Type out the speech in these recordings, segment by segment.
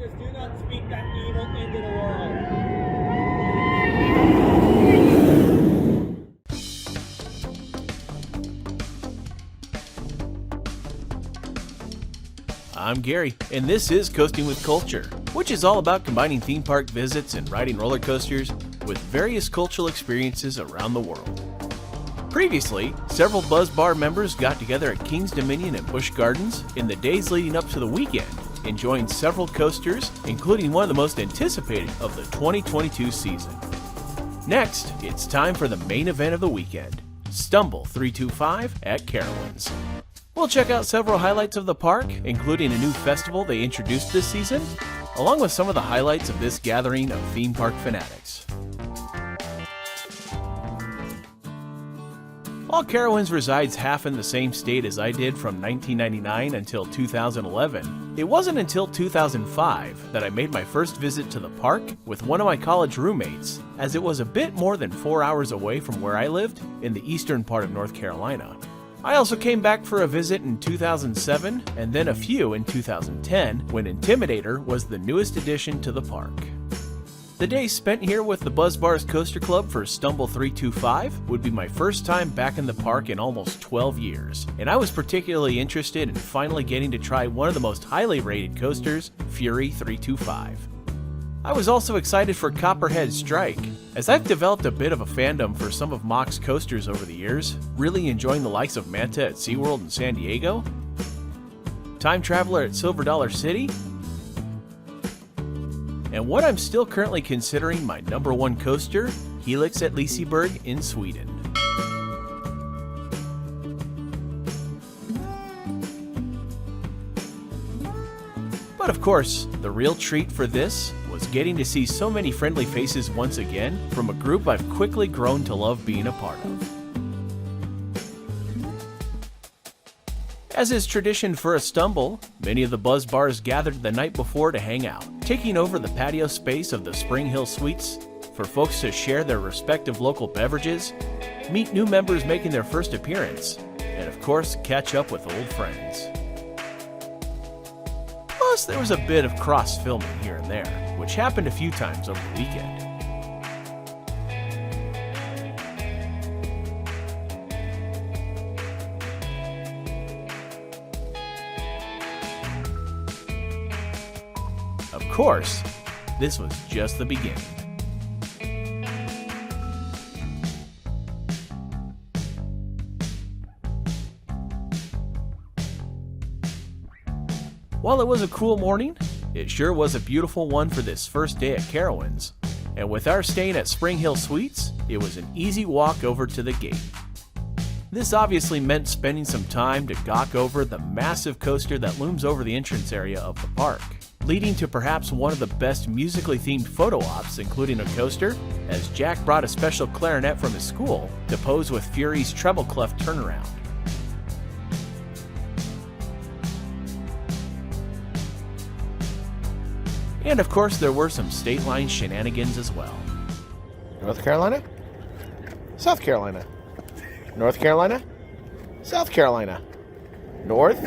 Just do not speak that evil into the world. I'm Gary, and this is Coasting with Culture, which is all about combining theme park visits and riding roller coasters with various cultural experiences around the world. Previously, several Buzz Bar members got together at King's Dominion and Busch Gardens in the days leading up to the weekend, enjoying several coasters, including one of the most anticipated of the 2022 season. Next, it's time for the main event of the weekend, Stumble 325 at Carowinds. We'll check out several highlights of the park, including a new festival they introduced this season, along with some of the highlights of this gathering of theme park fanatics. While Carowinds resides half in the same state as I did from 1999 until 2011, it wasn't until 2005 that I made my first visit to the park with one of my college roommates, as it was a bit more than 4 hours away from where I lived in the eastern part of North Carolina. I also came back for a visit in 2007 and then a few in 2010 when Intimidator was the newest addition to the park. The days spent here with the Buzz Bars Coaster Club for Stumble 325 would be my first time back in the park in almost 12 years, and I was particularly interested in finally getting to try one of the most highly rated coasters, Fury 325. I was also excited for Copperhead Strike, as I've developed a bit of a fandom for some of Mock's coasters over the years, really enjoying the likes of Manta at SeaWorld in San Diego, Time Traveler at Silver Dollar City, and what I'm still currently considering my number one coaster, Helix at Liseberg in Sweden. But of course, the real treat for this was getting to see so many friendly faces once again from a group I've quickly grown to love being a part of. As is tradition for a Stumble, many of the Buzz Bars gathered the night before to hang out, taking over the patio space of the Spring Hill Suites for folks to share their respective local beverages, meet new members making their first appearance, and of course catch up with old friends. Plus, there was a bit of cross-filming here and there, which happened a few times over the weekend. Of course, this was just the beginning. While it was a cool morning, it sure was a beautiful one for this first day at Carowinds, and with our staying at Spring Hill Suites, it was an easy walk over to the gate. This obviously meant spending some time to gawk over the massive coaster that looms over the entrance area of the park, leading to perhaps one of the best musically themed photo ops, including a coaster, as Jack brought a special clarinet from his school to pose with Fury's treble clef turnaround. And of course, there were some state line shenanigans as well. North Carolina, South Carolina, North Carolina, South Carolina, North,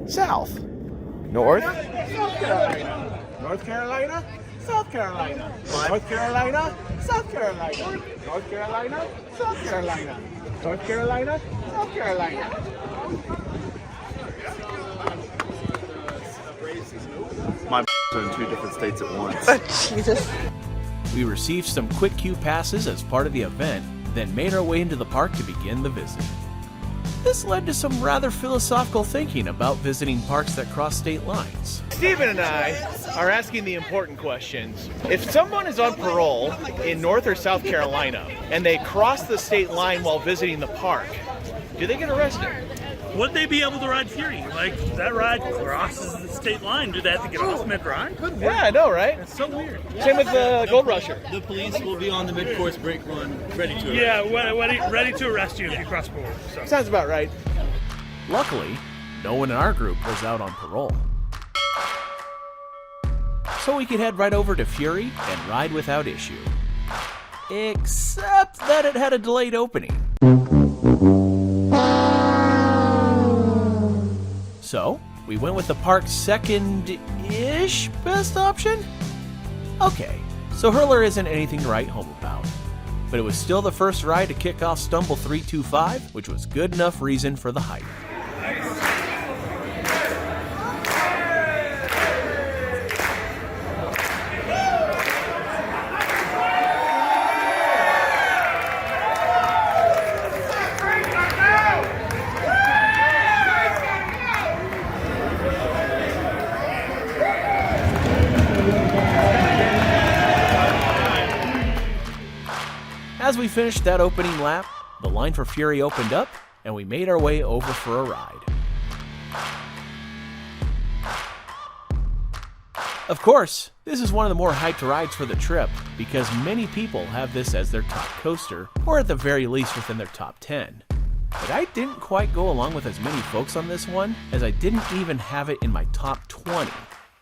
South, North, South Carolina, North Carolina, South Carolina, North Carolina, South Carolina, North Carolina, South Carolina, North Carolina, South Carolina. My are in two different states at once. Jesus. We received some quick queue passes as part of the event, then made our way into the park to begin the visit. This led to some rather philosophical thinking about visiting parks that cross state lines. Steven and I are asking the important questions. If someone is on parole in North or South Carolina and they cross the state line while visiting the park, do they get arrested? Would they be able to ride Fury? Like, that ride crosses the state line. Do they have to get off mid-ride? Yeah, I know, right? It's so weird. Same with the Gold Rusher. The police will be on the mid-course brake run, ready to arrest. Yeah, ready to arrest you if you cross border. So. Sounds about right. Luckily, no one in our group was out on parole. So we could head right over to Fury and ride without issue. Except that it had a delayed opening. So, we went with the park's second-ish ish best option? Okay, so Hurler isn't anything to write home about. But it was still the first ride to kick off Stumble 325, which was good enough reason for the hype. As we finished that opening lap, the line for Fury opened up, and we made our way over for a ride. Of course, this is one of the more hyped rides for the trip, because many people have this as their top coaster, or at the very least within their top 10. But I didn't quite go along with as many folks on this one, as I didn't even have it in my top 20.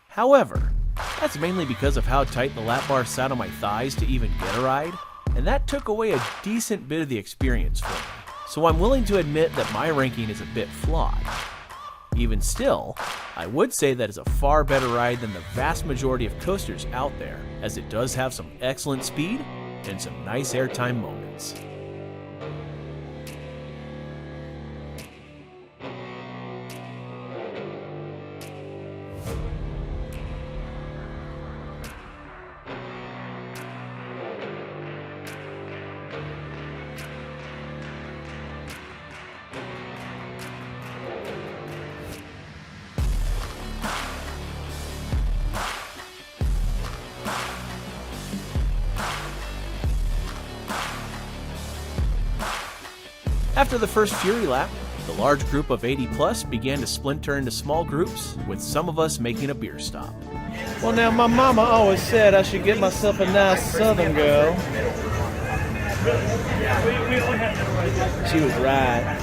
However, that's mainly because of how tight the lap bar sat on my thighs to even get a ride, and that took away a decent bit of the experience for me, so I'm willing to admit that my ranking is a bit flawed. Even still, I would say that it's a far better ride than the vast majority of coasters out there, as it does have some excellent speed and some nice airtime moments. After the first Fury lap, the large group of 80 plus began to splinter into small groups, with some of us making a beer stop. Well, now, my mama always said I should get myself a nice Southern girl. She was right.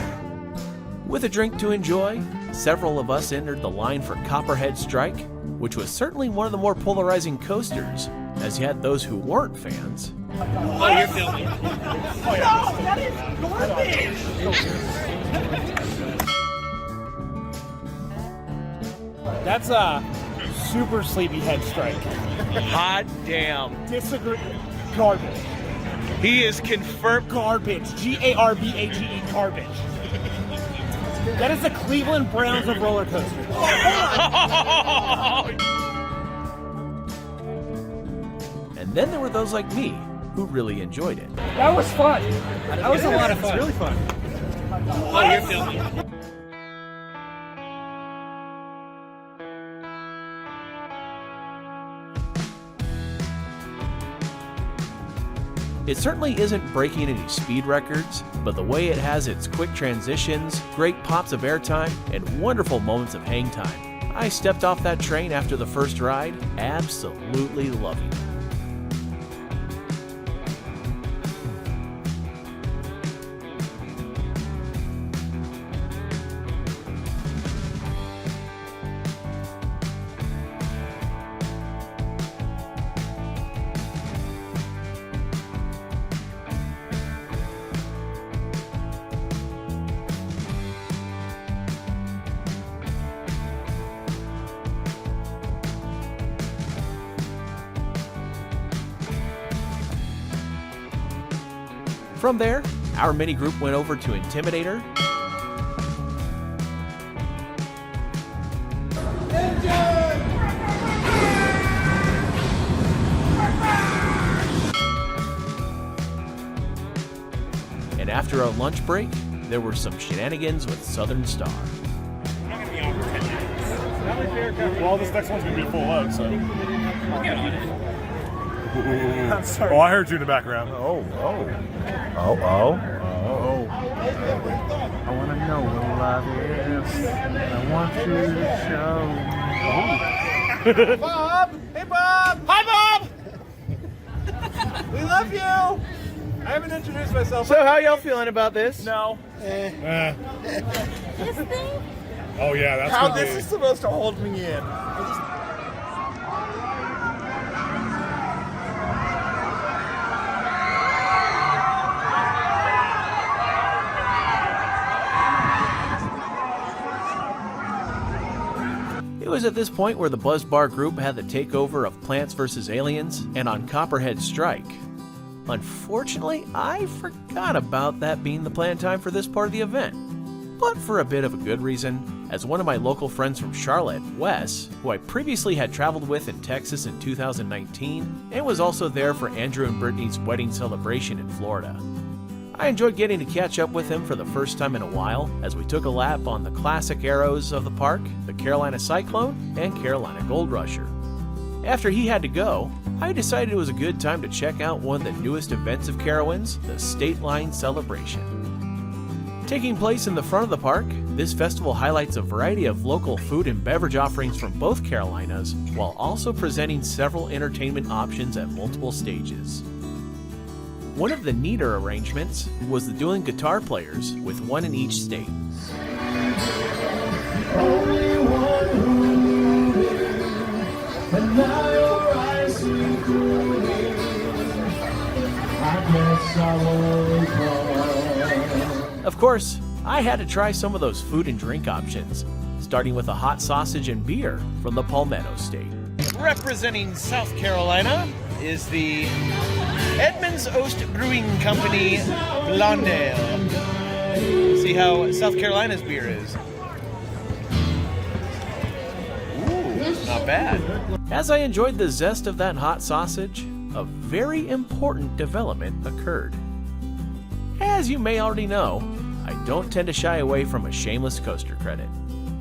With a drink to enjoy, several of us entered the line for Copperhead Strike, which was certainly one of the more polarizing coasters, as you had those who weren't fans. Oh, you're filming. That is garbage! That's a super sleepyhead strike. Hot damn. Disagree. Garbage. He is confirmed. Garbage. Garbage. Garbage. That is the Cleveland Browns of roller coasters. And then there were those like me, who really enjoyed it. That was fun. That was a lot of fun. It's really fun. Oh, you're filming. It certainly isn't breaking any speed records, but the way it has its quick transitions, great pops of airtime, and wonderful moments of hang time, I stepped off that train after the first ride, absolutely loving it. From there, our mini group went over to Intimidator, and after a lunch break, there were some shenanigans with Southern Star. Well, this next one's going to be full load, so. I'm sorry. Oh, I heard you in the background. I want to know what love is. I want you to show me. Bob! Hey, Bob! Hi, Bob! We love you! I haven't introduced myself. So, how y'all feeling about this? No. Oh yeah, that's How gonna this be. is supposed to hold me in. It was at this point where the Buzz Bar group had the takeover of Plants vs. Aliens and on Copperhead Strike. Unfortunately, I forgot about that being the planned time for this part of the event. But for a bit of a good reason, as one of my local friends from Charlotte, Wes, who I previously had traveled with in Texas in 2019, and was also there for Andrew and Brittany's wedding celebration in Florida. I enjoyed getting to catch up with him for the first time in a while as we took a lap on the classic arrows of the park, the Carolina Cyclone, and Carolina Gold Rusher. After he had to go, I decided it was a good time to check out one of the newest events of Carowinds, the State Line Celebration. Taking place in the front of the park, this festival highlights a variety of local food and beverage offerings from both Carolinas, while also presenting several entertainment options at multiple stages. One of the neater arrangements was the dueling guitar players, with one in each state. Of course, I had to try some of those food and drink options, starting with a hot sausage and beer from the Palmetto State. Representing South Carolina is the Edmonds Oast Brewing Company Blonde Ale. See how South Carolina's beer is. Ooh, not bad. As I enjoyed the zest of that hot sausage, a very important development occurred. As you may already know, I don't tend to shy away from a shameless coaster credit.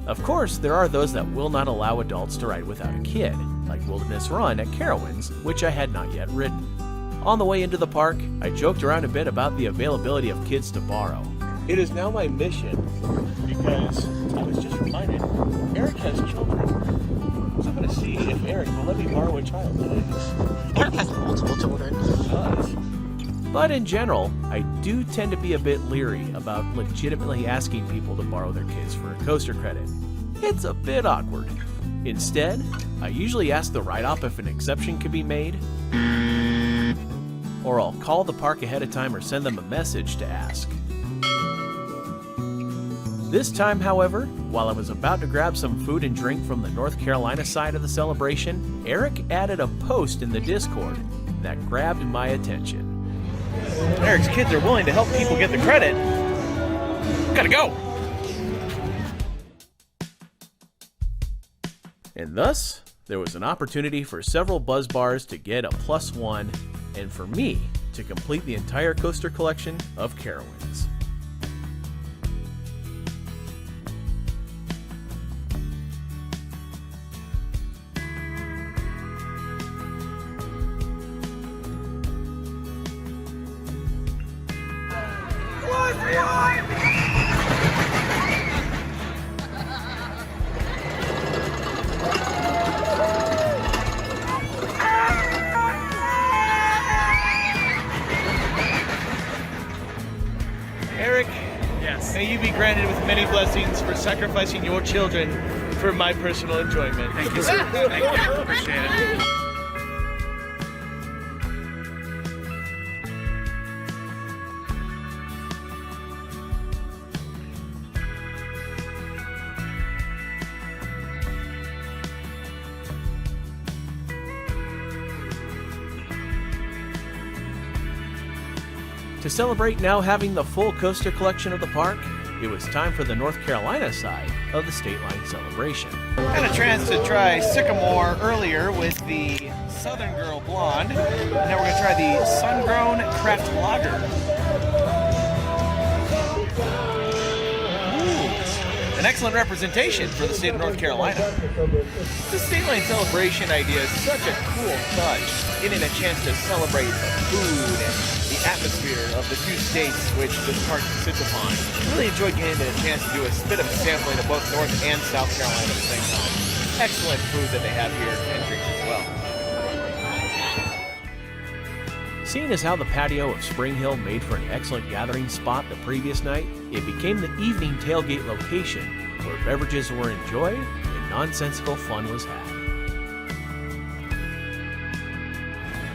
Of course, there are those that will not allow adults to ride without a kid, like Wilderness Run at Carowinds, which I had not yet ridden. On the way into the park, I joked around a bit about the availability of kids to borrow. It is now my mission, because I was just reminded, Eric has children. So I'm going to see if Eric will let me borrow a child today. Eric has multiple children. He does. But in general, I do tend to be a bit leery about legitimately asking people to borrow their kids for a coaster credit. It's a bit awkward. Instead, I usually ask the ride-op if an exception could be made, or I'll call the park ahead of time or send them a message to ask. This time, however, while I was about to grab some food and drink from the North Carolina side of the celebration, Eric added a post in the Discord that grabbed my attention. Eric's kids are willing to help people get the credit. Gotta go! And thus, there was an opportunity for several Buzz Bars to get a +1, and for me to complete the entire coaster collection of Carowinds. Eric, Yes. may you be granted with many blessings for sacrificing your children for my personal enjoyment. Thank you, sir. Thank you. Appreciate it. To celebrate now having the full coaster collection of the park, it was time for the North Carolina side of the State Line celebration. Had a chance to try Sycamore earlier with the Southern Girl Blonde. Now we're going to try the Sun-Grown Craft Lager. Ooh, an excellent representation for the state of North Carolina. The State Line celebration idea is such a cool touch, getting a chance to celebrate the food and the atmosphere of the two states which this park sits upon. Really enjoyed getting a chance to do a bit of a sampling of both North and South Carolina at the same time. Excellent food that they have here and drinks as well. Seeing as how the patio of Spring Hill made for an excellent gathering spot the previous night, it became the evening tailgate location where beverages were enjoyed and nonsensical fun was had.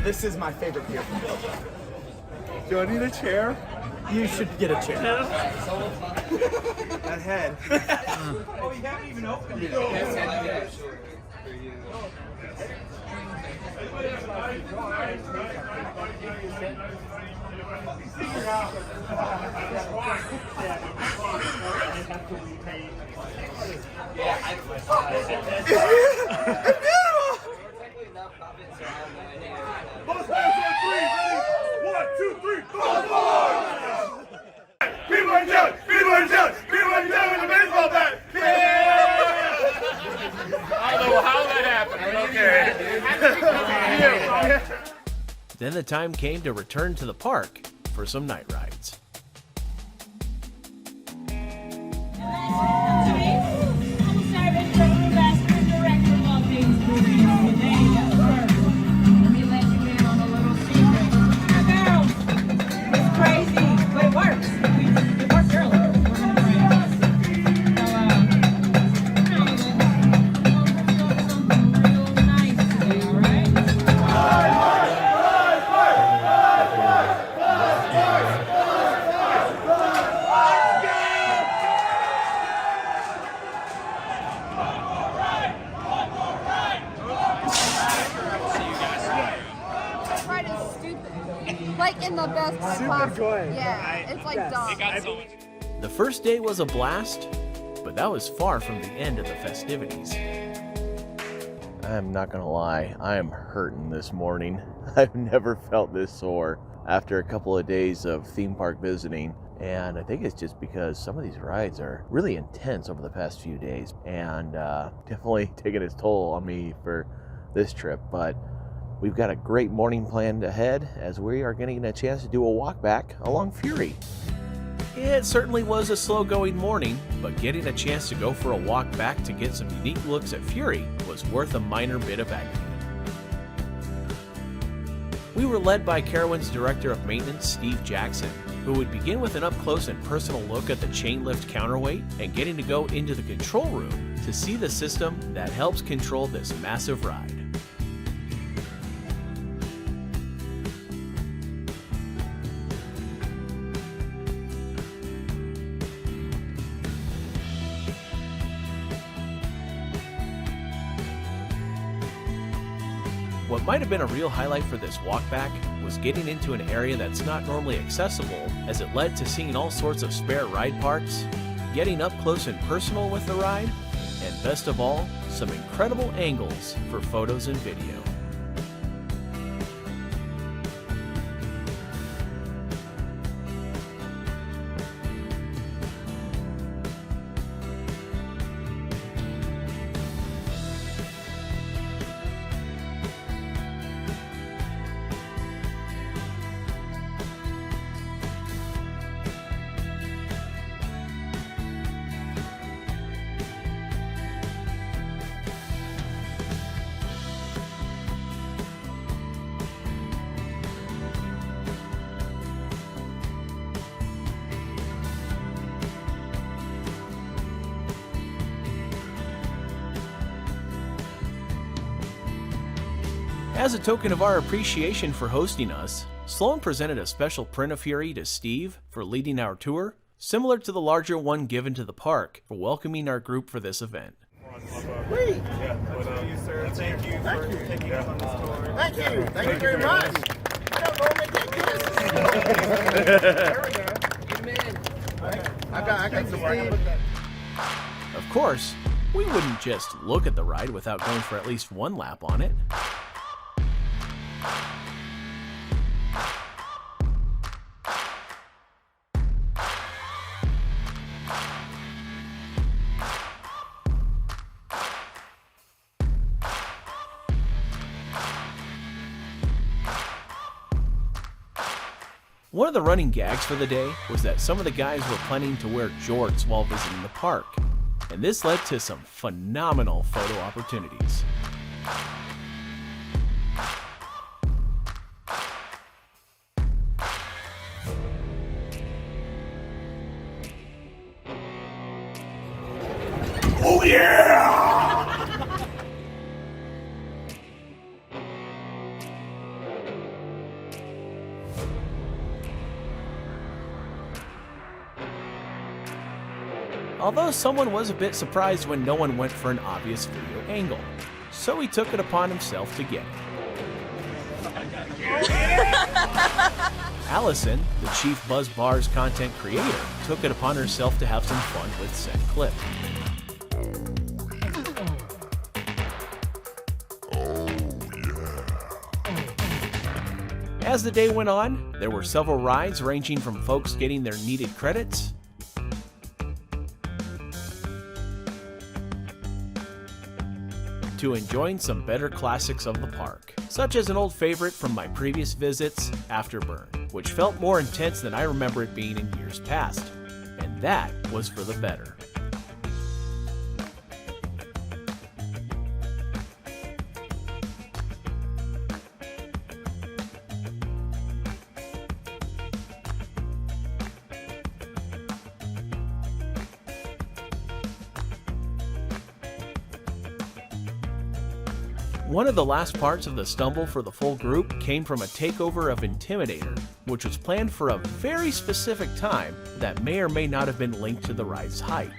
This is my favorite beer from Belgium. Do I need a chair? You should get a chair. That head. Oh, you haven't even opened it. Then the time came to return to the park for some night rides. Like in the best Super good. Yeah, it's like dumb. The first day was a blast, but that was far from the end of the festivities. I'm not gonna lie, I am hurting this morning. I've never felt this sore after a couple of days of theme park visiting. And I think it's just because some of these rides are really intense over the past few days and definitely taking its toll on me for this trip. But we've got a great morning planned ahead as we are getting a chance to do a walk back along Fury. It certainly was a slow-going morning, but getting a chance to go for a walk back to get some unique looks at Fury was worth a minor bit of agony. We were led by Carowinds Director of Maintenance Steve Jackson, who would begin with an up-close and personal look at the chain lift counterweight and getting to go into the control room to see the system that helps control this massive ride. What might have been a real highlight for this walkback was getting into an area that's not normally accessible, as it led to seeing all sorts of spare ride parts, getting up close and personal with the ride, and best of all, some incredible angles for photos and video. As a token of our appreciation for hosting us, Sloan presented a special print of Fury to Steve for leading our tour, similar to the larger one given to the park for welcoming our group for this event. Thank you, sir. Thank you for taking us on this tour. Thank you. Thank you very much. I don't normally get this. There we go. Amen. I got some Steve. Of course, we wouldn't just look at the ride without going for at least one lap on it. One of the running gags for the day was that some of the guys were planning to wear jorts while visiting the park, and this led to some phenomenal photo opportunities. Oh yeah! although someone was a bit surprised when no one went for an obvious video angle, so he took it upon himself to get it. Allison, the chief Buzz Bars content creator, took it upon herself to have some fun with said clip. As the day went on, there were several rides ranging from folks getting their needed credits to enjoying some better classics of the park, such as an old favorite from my previous visits, Afterburn, which felt more intense than I remember it being in years past, and that was for the better. One of the last parts of the stumble for the full group came from a takeover of Intimidator, which was planned for a very specific time that may or may not have been linked to the ride's height.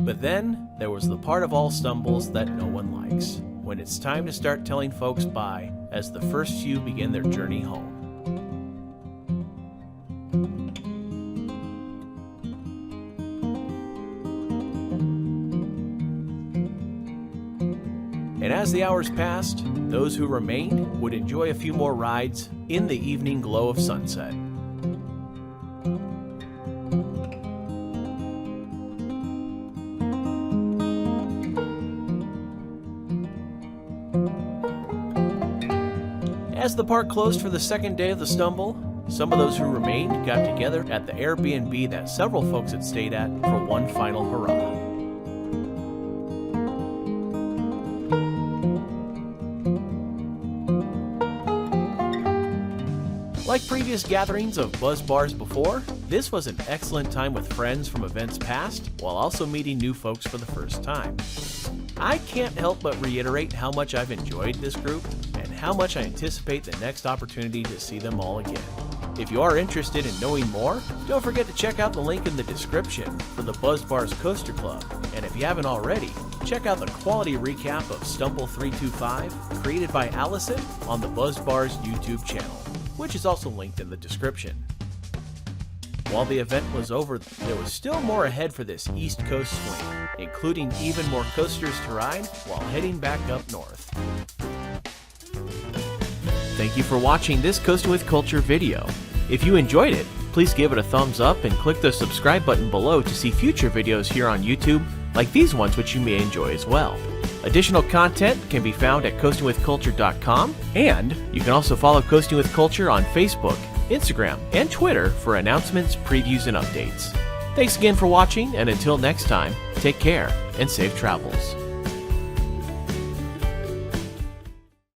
But then, there was the part of all stumbles that no one likes, when it's time to start telling folks bye as the first few begin their journey home. And as the hours passed, those who remained would enjoy a few more rides in the evening glow of sunset. As the park closed for the second day of the stumble, some of those who remained got together at the Airbnb that several folks had stayed at for one final hurrah. Like previous gatherings of Buzz Bars before, this was an excellent time with friends from events past, while also meeting new folks for the first time. I can't help but reiterate how much I've enjoyed this group, and how much I anticipate the next opportunity to see them all again. If you are interested in knowing more, don't forget to check out the link in the description for the Buzz Bars Coaster Club, and if you haven't already, check out the quality recap of Stumble 325 created by Allison on the Buzz Bars YouTube channel, which is also linked in the description. While the event was over, there was still more ahead for this East Coast swing, including even more coasters to ride while heading back up north. Thank you for watching this Coasting with Culture video. If you enjoyed it, please give it a thumbs up and click the subscribe button below to see future videos here on YouTube like these ones, which you may enjoy as well. Additional content can be found at coastingwithculture.com, and you can also follow Coasting with Culture on Facebook, Instagram, and Twitter for announcements, previews, and updates. Thanks again for watching, and until next time, take care and safe travels.